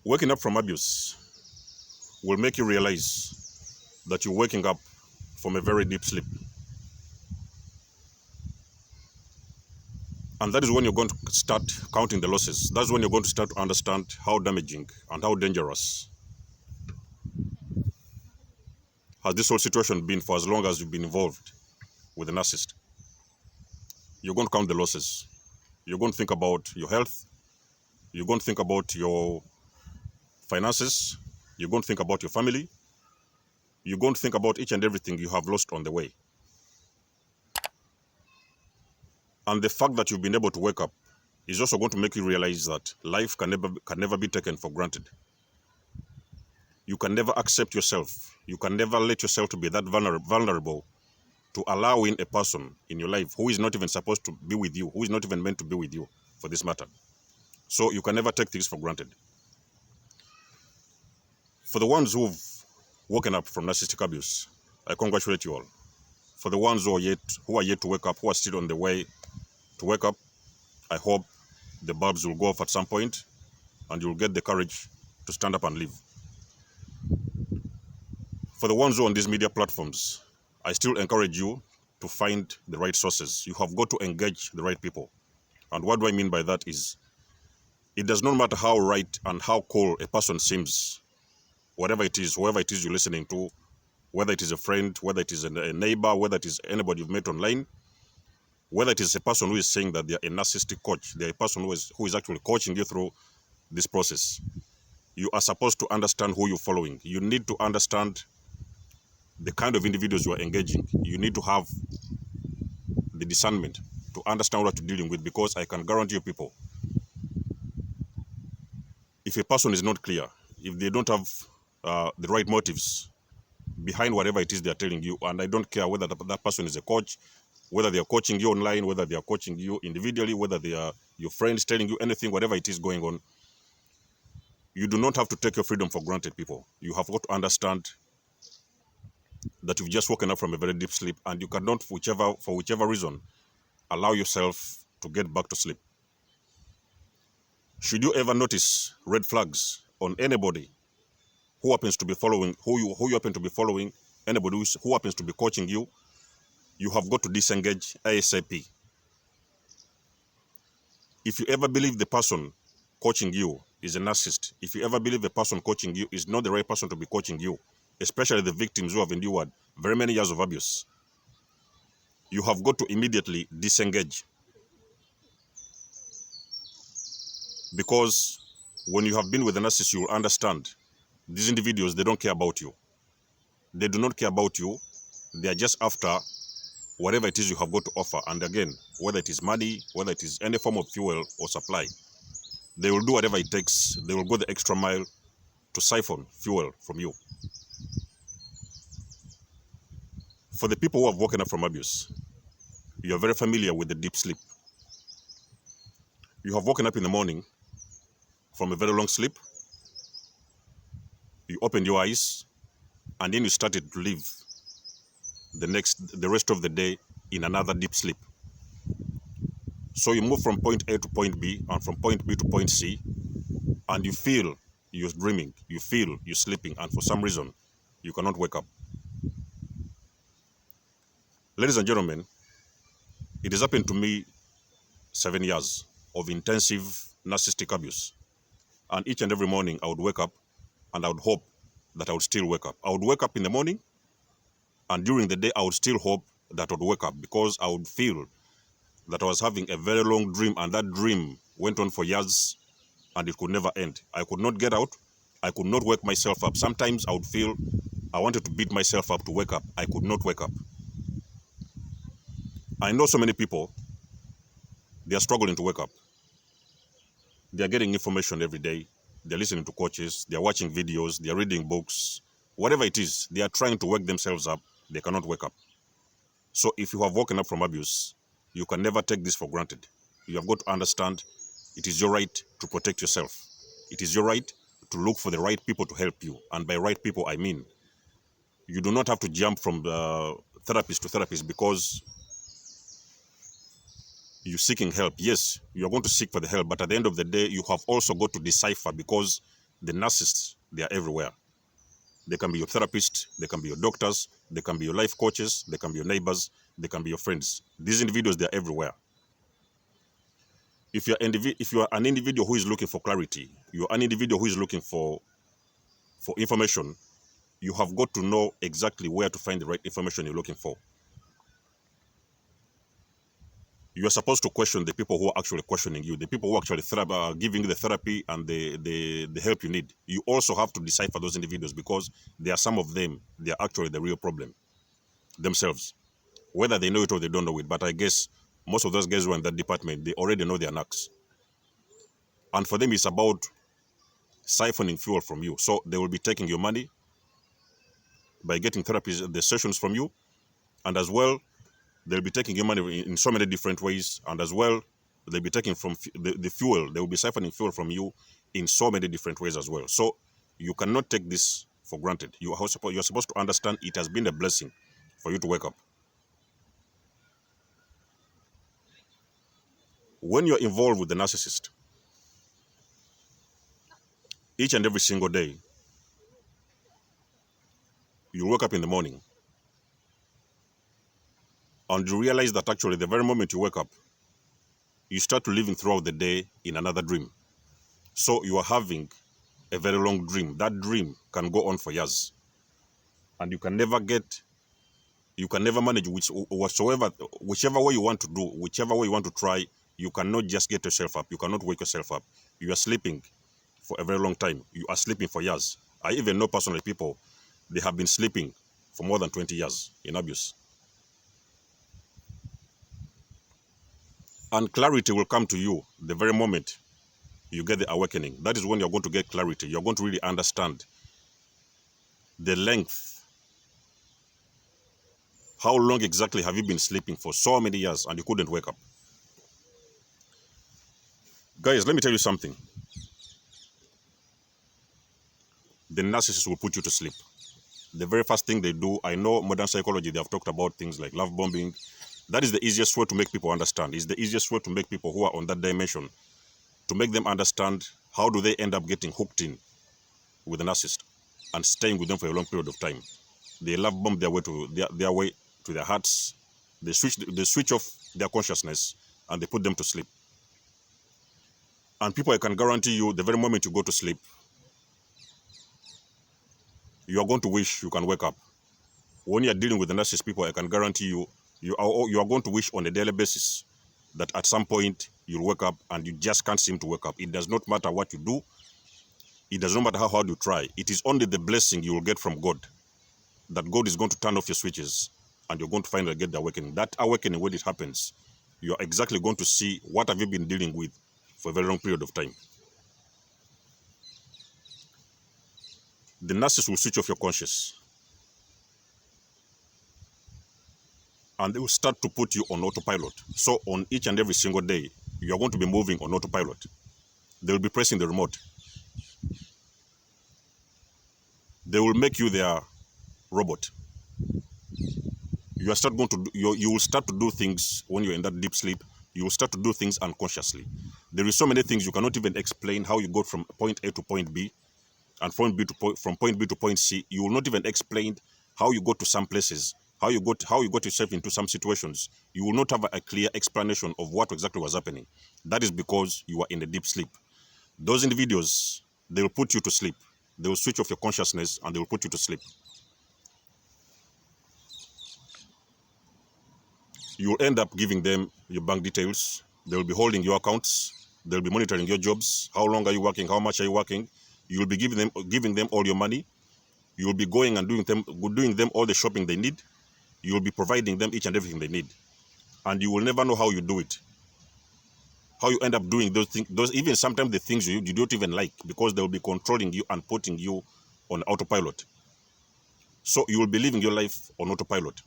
Waking up from abuse will make you realize that you're waking up from a very deep sleep. And that is when you're going to start counting the losses. That's when you're going to start to understand how damaging and how dangerous has this whole situation been for as long as you've been involved with a narcissist. You're going to count the losses. You're going to think about your health. You're going to think about your finances. You're going to think about your family. You're going to think about each and everything you have lost on the way. And the fact that you've been able to wake up is also going to make you realize that life can never be taken for granted. You can never accept yourself. You can never let yourself to be that vulnerable to allow in a person in your life who is not even supposed to be with you, who is not even meant to be with you for this matter. So you can never take things for granted. For the ones who've woken up from narcissistic abuse, I congratulate you all. For the ones who are yet to wake up, who are still on the way to wake up, I hope the bulbs will go off at some point and you'll get the courage to stand up and live. For the ones who are on these media platforms, I still encourage you to find the right sources. You have got to engage the right people. And what do I mean by that is, it does not matter how right and how cool a person seems, whatever it is, whoever it is you're listening to, whether it is a friend, whether it is a neighbor, whether it is anybody you've met online, whether it is a person who is saying that they're a narcissistic coach, they're a person who is actually coaching you through this process. You are supposed to understand who you're following. You need to understand the kind of individuals you are engaging. You need to have the discernment to understand what you're dealing with, because I can guarantee you people, if a person is not clear, if they don't have the right motives behind whatever it is they're telling you, and I don't care whether that person is a coach, whether they are coaching you online, whether they are coaching you individually, whether they are your friends telling you anything, whatever it is going on, you do not have to take your freedom for granted, people. You have got to understand that you've just woken up from a very deep sleep, and you cannot, for whichever reason, allow yourself to get back to sleep. Should you ever notice red flags on anybody who happens to be following, who you happen to be following, anybody who happens to be coaching you, you have got to disengage ASAP. If you ever believe the person coaching you is a narcissist, if you ever believe the person coaching you is not the right person to be coaching you, especially the victims who have endured very many years of abuse, you have got to immediately disengage. Because when you have been with a narcissist, you will understand these individuals, they don't care about you. They do not care about you. They are just after whatever it is you have got to offer. And again, whether it is money, whether it is any form of fuel or supply, they will do whatever it takes. They will go the extra mile to siphon fuel from you. For the people who have woken up from abuse, you are very familiar with the deep sleep. You have woken up in the morning from a very long sleep. You opened your eyes, and then you started to live the rest of the day in another deep sleep. So you move from point A to point B, and from point B to point C, and you feel you're dreaming, you feel you're sleeping, and for some reason, you cannot wake up. Ladies and gentlemen, it has happened to me 7 years of intensive narcissistic abuse. And each and every morning, I would wake up, and I would hope that I would still wake up. I would wake up in the morning, and during the day, I would still hope that I would wake up, because I would feel that I was having a very long dream, and that dream went on for years, and it could never end. I could not get out. I could not wake myself up. Sometimes I would feel I wanted to beat myself up to wake up. I could not wake up. I know so many people, they are struggling to wake up. They are getting information every day. They're listening to coaches. They're watching videos. They're reading books. Whatever it is, they are trying to wake themselves up. They cannot wake up. So if you have woken up from abuse, you can never take this for granted. You have got to understand it is your right to protect yourself. It is your right to look for the right people to help you. And by right people, I mean, you do not have to jump from therapist to therapist because you're seeking help. Yes, you're going to seek for the help, but at the end of the day, you have also got to decipher, because The narcissists, they are everywhere. They can be your therapists, they can be your doctors, they can be your life coaches, they can be your neighbors, they can be your friends. These individuals, they are everywhere. If you are an individual who is looking for clarity, you're an individual who is looking for information, you have got to know exactly where to find the right information you're looking for. You are supposed to question the people who are actually questioning you, the people who are actually giving you the therapy and the help you need. You also have to decipher those individuals, because there are some of them, they are actually the real problem themselves. Whether they know it or they don't know it, but I guess most of those guys who are in that department, they already know their knacks. And for them, it's about siphoning fuel from you. So they will be taking your money by getting therapies, the sessions from you, and as well, they'll be taking your money in so many different ways, and as well, they'll be taking from the fuel, they will be siphoning fuel from you in so many different ways as well. So you cannot take this for granted. You're supposed to understand it has been a blessing for you to wake up. When you're involved with the narcissist, each and every single day, you wake up in the morning and you realize that actually the very moment you wake up, you start to living throughout the day in another dream. So you are having a very long dream. That dream can go on for years, and you can never manage whichever way you want to do, whichever way you want to try. You cannot just get yourself up. You cannot wake yourself up. You are sleeping for a very long time. You are sleeping for years. I even know personally people, they have been sleeping for more than 20 years in abuse. And clarity will come to you the very moment you get the awakening. That is when you're going to get clarity. You're going to really understand the length. How long exactly have you been sleeping for so many years and you couldn't wake up? Guys, let me tell you something. The narcissist will put you to sleep. The very first thing they do, I know modern psychology, they have talked about things like love bombing. That is the easiest way to make people understand. It's the easiest way to make people who are on that dimension, to make them understand how do they end up getting hooked in with a narcissist and staying with them for a long period of time. They love bomb their way to their hearts. They switch off their consciousness and they put them to sleep. And people, I can guarantee you, the very moment you go to sleep, you are going to wish you can wake up. When you are dealing with the narcissist people, I can guarantee you, you are going to wish on a daily basis that at some point you'll wake up, and you just can't seem to wake up. It does not matter what you do. It does not matter how hard you try. It is only the blessing you will get from God, that God is going to turn off your switches and you're going to finally get the awakening. That awakening, when it happens, you're exactly going to see what have you been dealing with for a very long period of time. The narcissist will switch off your conscious, and they will start to put you on autopilot. So on each and every single day, you are going to be moving on autopilot. They will be pressing the remote. They will make you their robot. You will start to do things when you're in that deep sleep. You will start to do things unconsciously. There is so many things you cannot even explain how you go from point A to point B, and from point B to point C. You will not even explain how you go to some places, how you got yourself into some situations. You will not have a clear explanation of what exactly was happening. That is because you are in a deep sleep. Those individuals, they will put you to sleep. They will switch off your consciousness and they will put you to sleep. You will end up giving them your bank details. They will be holding your accounts. They'll be monitoring your jobs. How long are you working? How much are you working? You will be giving them all your money. You will be going and doing them all the shopping they need. You will be providing them each and everything they need. And you will never know how you do it. How you end up doing those things, even sometimes the things you don't even like, because they will be controlling you and putting you on autopilot. So you will be living your life on autopilot.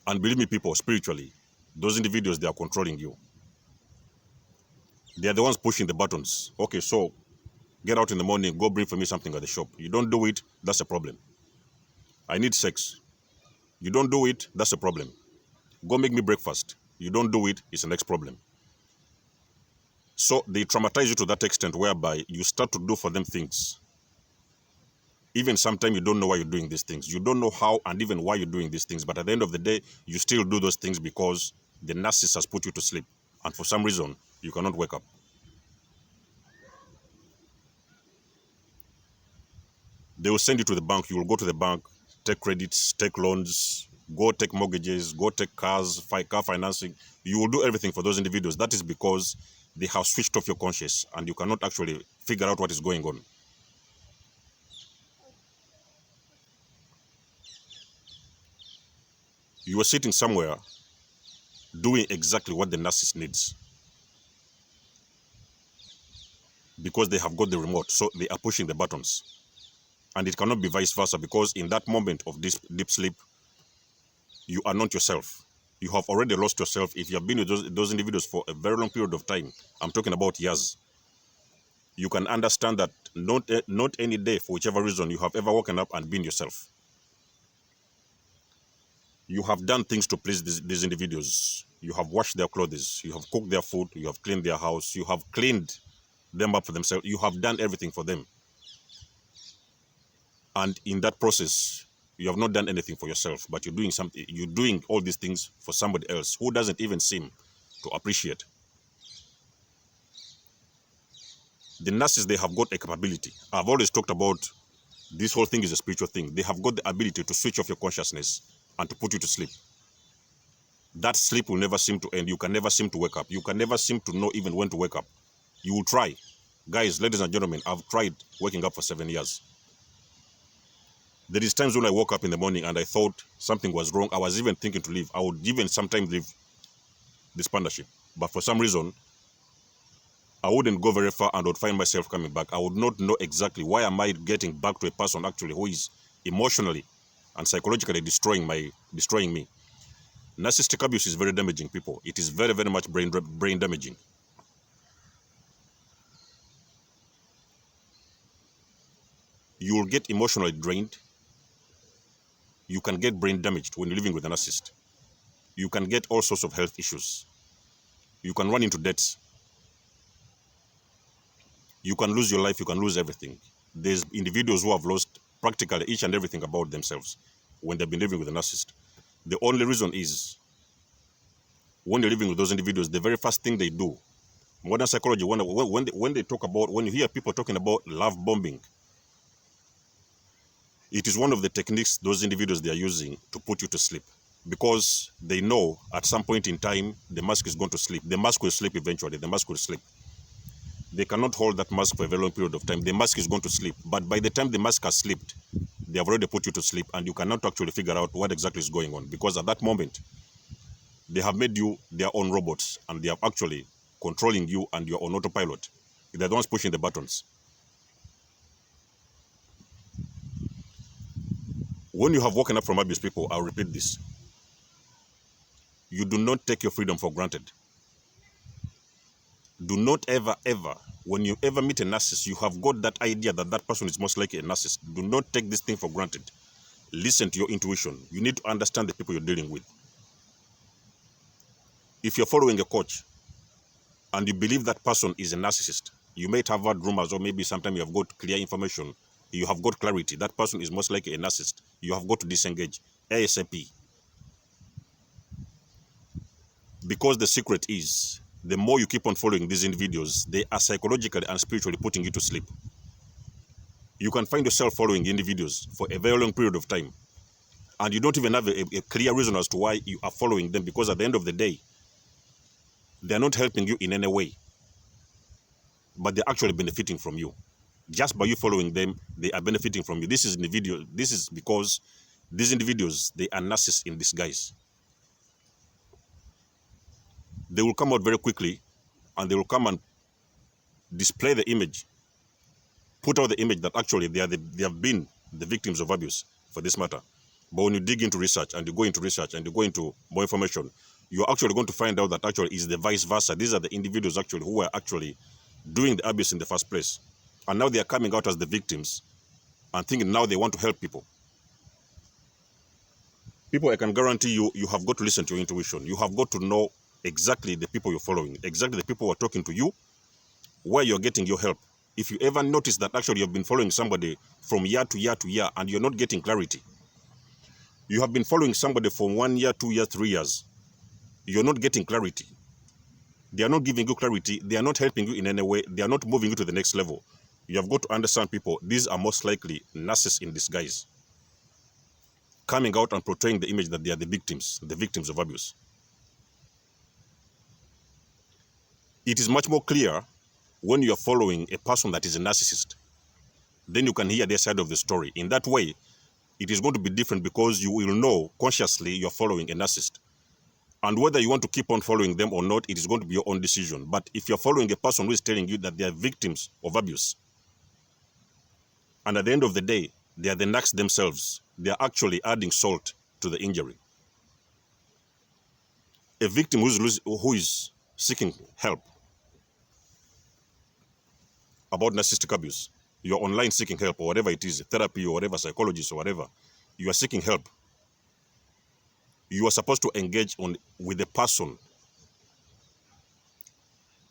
And believe me, people, spiritually, those individuals, they are controlling you. They are the ones pushing the buttons. Okay, so get out in the morning, go bring for me something at the shop. You don't do it, that's a problem. I need sex. You don't do it, that's a problem. Go make me breakfast. You don't do it, it's the next problem. So they traumatize you to that extent whereby you start to do for them things. Even sometimes you don't know why you're doing these things. You don't know how and even why you're doing these things. But at the end of the day, you still do those things because the narcissist has put you to sleep. And for some reason, you cannot wake up. They will send you to the bank. You will go to the bank, take credits, take loans, go take mortgages, go take cars, car financing. You will do everything for those individuals. That is because they have switched off your conscience and you cannot actually figure out what is going on. You are sitting somewhere doing exactly what the narcissist needs because they have got the remote, so they are pushing the buttons. And it cannot be vice versa because in that moment of this deep sleep, you are not yourself. You have already lost yourself. If you have been with those individuals for a very long period of time, I'm talking about years, you can understand that not any day, for whichever reason, you have ever woken up and been yourself. You have done things to please these individuals. You have washed their clothes. You have cooked their food. You have cleaned their house. You have cleaned them up for themselves. You have done everything for them. And in that process, you have not done anything for yourself, but you're doing something. You're doing all these things for somebody else who doesn't even seem to appreciate. The narcissists, they have got a capability. I've always talked about this whole thing is a spiritual thing. They have got the ability to switch off your consciousness and to put you to sleep. That sleep will never seem to end. You can never seem to wake up. You can never seem to know even when to wake up. You will try. Guys, ladies and gentlemen, I've tried waking up for 7 years. There is times when I woke up in the morning and I thought something was wrong. I was even thinking to leave. I would even sometimes leave this partnership. But for some reason, I wouldn't go very far and would find myself coming back. I would not know exactly why am I getting back to a person actually who is emotionally and psychologically destroying me. Narcissistic abuse is very damaging, people. It is very, very much brain damaging. You will get emotionally drained. You can get brain damaged when you're living with a narcissist. You can get all sorts of health issues. You can run into debts. You can lose your life. You can lose everything. There's individuals who have lost practically each and everything about themselves when they've been living with a narcissist. The only reason is when you're living with those individuals, the very first thing they do, modern psychology, when they talk about, when you hear people talking about love bombing, it is one of the techniques those individuals they are using to put you to sleep, because they know at some point in time the mask is going to sleep. The mask will sleep eventually. The mask will sleep. They cannot hold that mask for a very long period of time. The mask is going to sleep. But by the time the mask has slept, they have already put you to sleep and you cannot actually figure out what exactly is going on, because at that moment, they have made you their own robots and they are actually controlling you and you're on autopilot. They're the ones pushing the buttons. When you have woken up from abuse, people, I'll repeat this. You do not take your freedom for granted. Do not ever, when you ever meet a narcissist, you have got that idea that that person is most likely a narcissist. Do not take this thing for granted. Listen to your intuition. You need to understand the people you're dealing with. If you're following a coach and you believe that person is a narcissist, you might have heard rumors, or maybe sometimes you have got clear information, you have got clarity, that person is most likely a narcissist. You have got to disengage ASAP. Because the secret is, the more you keep on following these individuals, they are psychologically and spiritually putting you to sleep. You can find yourself following individuals for a very long period of time, and you don't even have a clear reason as to why you are following them, because at the end of the day, they're not helping you in any way, but they're actually benefiting from you. Just by you following them, they are benefiting from you. This is because these individuals, they are narcissists in disguise. They will come out very quickly and they will come and display the image, put out the image that actually they have been the victims of abuse for this matter. But when you dig into research and you go into research and you go into more information, you're actually going to find out that actually is the vice versa. These are the individuals actually who were actually doing the abuse in the first place. And now they are coming out as the victims and thinking now they want to help people. People, I can guarantee you, you have got to listen to your intuition. You have got to know exactly the people you're following, exactly the people who are talking to you, where you're getting your help. If you ever notice that actually you've been following somebody from year to year to year and you're not getting clarity, you have been following somebody for 1 year, 2 years, 3 years, you're not getting clarity. They are not giving you clarity. They are not helping you in any way. They are not moving you to the next level. You have got to understand, people, these are most likely narcissists in disguise, coming out and portraying the image that they are the victims of abuse. It is much more clear when you are following a person that is a narcissist. Then you can hear their side of the story. In that way, it is going to be different because you will know consciously you're following a narcissist. And whether you want to keep on following them or not, it is going to be your own decision. But if you're following a person who is telling you that they are victims of abuse, and at the end of the day, they are the narcs themselves, they are actually adding salt to the injury. A victim who is seeking help about narcissistic abuse, you're online seeking help or whatever it is, therapy or whatever, psychologist or whatever, you are seeking help. You are supposed to engage with the person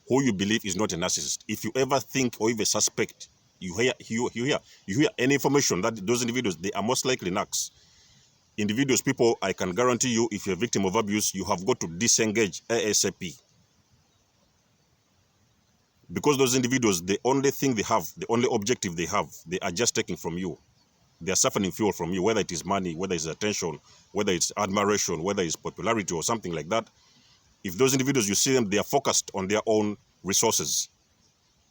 who you believe is not a narcissist. If you ever think or even suspect, you hear any information that those individuals, they are most likely narcs. Individuals, people, I can guarantee you, if you're a victim of abuse, you have got to disengage ASAP. Because those individuals, the only thing they have, the only objective they have, they are just taking from you. They are suffering fuel from you, whether it is money, whether it's attention, whether it's admiration, whether it's popularity or something like that. If those individuals, you see them, they are focused on their own resources.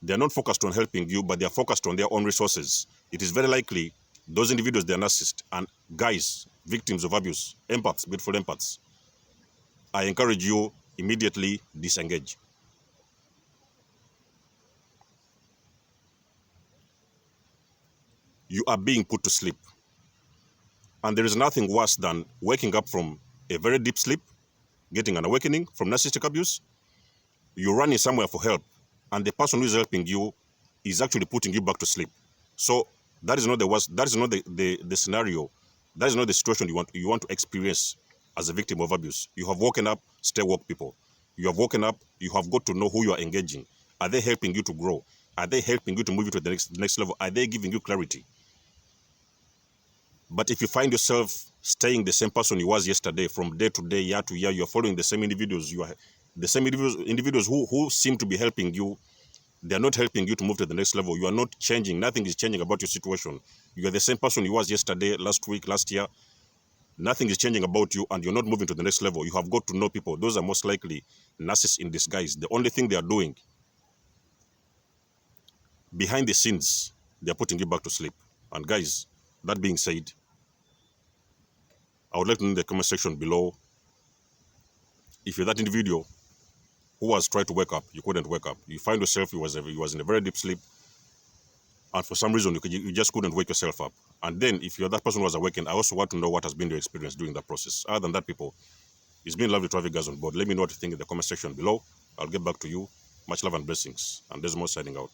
They are not focused on helping you, but they are focused on their own resources. It is very likely those individuals, they are narcissists. And guys, victims of abuse, empaths, beautiful empaths, I encourage you, immediately disengage. You are being put to sleep. And there is nothing worse than waking up from a very deep sleep, getting an awakening from narcissistic abuse. You're running somewhere for help, and the person who is helping you is actually putting you back to sleep. So that is not the worst, that is not the scenario, that is not the situation you want to experience as a victim of abuse. You have woken up, stay woke, people. You have woken up, you have got to know who you are engaging. Are they helping you to grow? Are they helping you to move you to the next level? Are they giving you clarity? But if you find yourself staying the same person you was yesterday, from day to day, year to year, you're following the same individuals, the same individuals who seem to be helping you, they're not helping you to move to the next level. You are not changing. Nothing is changing about your situation. You are the same person you was yesterday, last week, last year. Nothing is changing about you, and you're not moving to the next level. You have got to know, people, those are most likely narcissists in disguise. The only thing they are doing behind the scenes, they're putting you back to sleep. And guys, that being said, I would like to know in the comment section below, if you're that individual who has tried to wake up, you couldn't wake up. You find yourself, you was in a very deep sleep, and for some reason you just couldn't wake yourself up. And then if you're that person who was awakened, I also want to know what has been your experience during that process. Other than that, people, it's been lovely to have you guys on board. Let me know what you think in the comment section below. I'll get back to you. Much love and blessings. And Desmond signing out.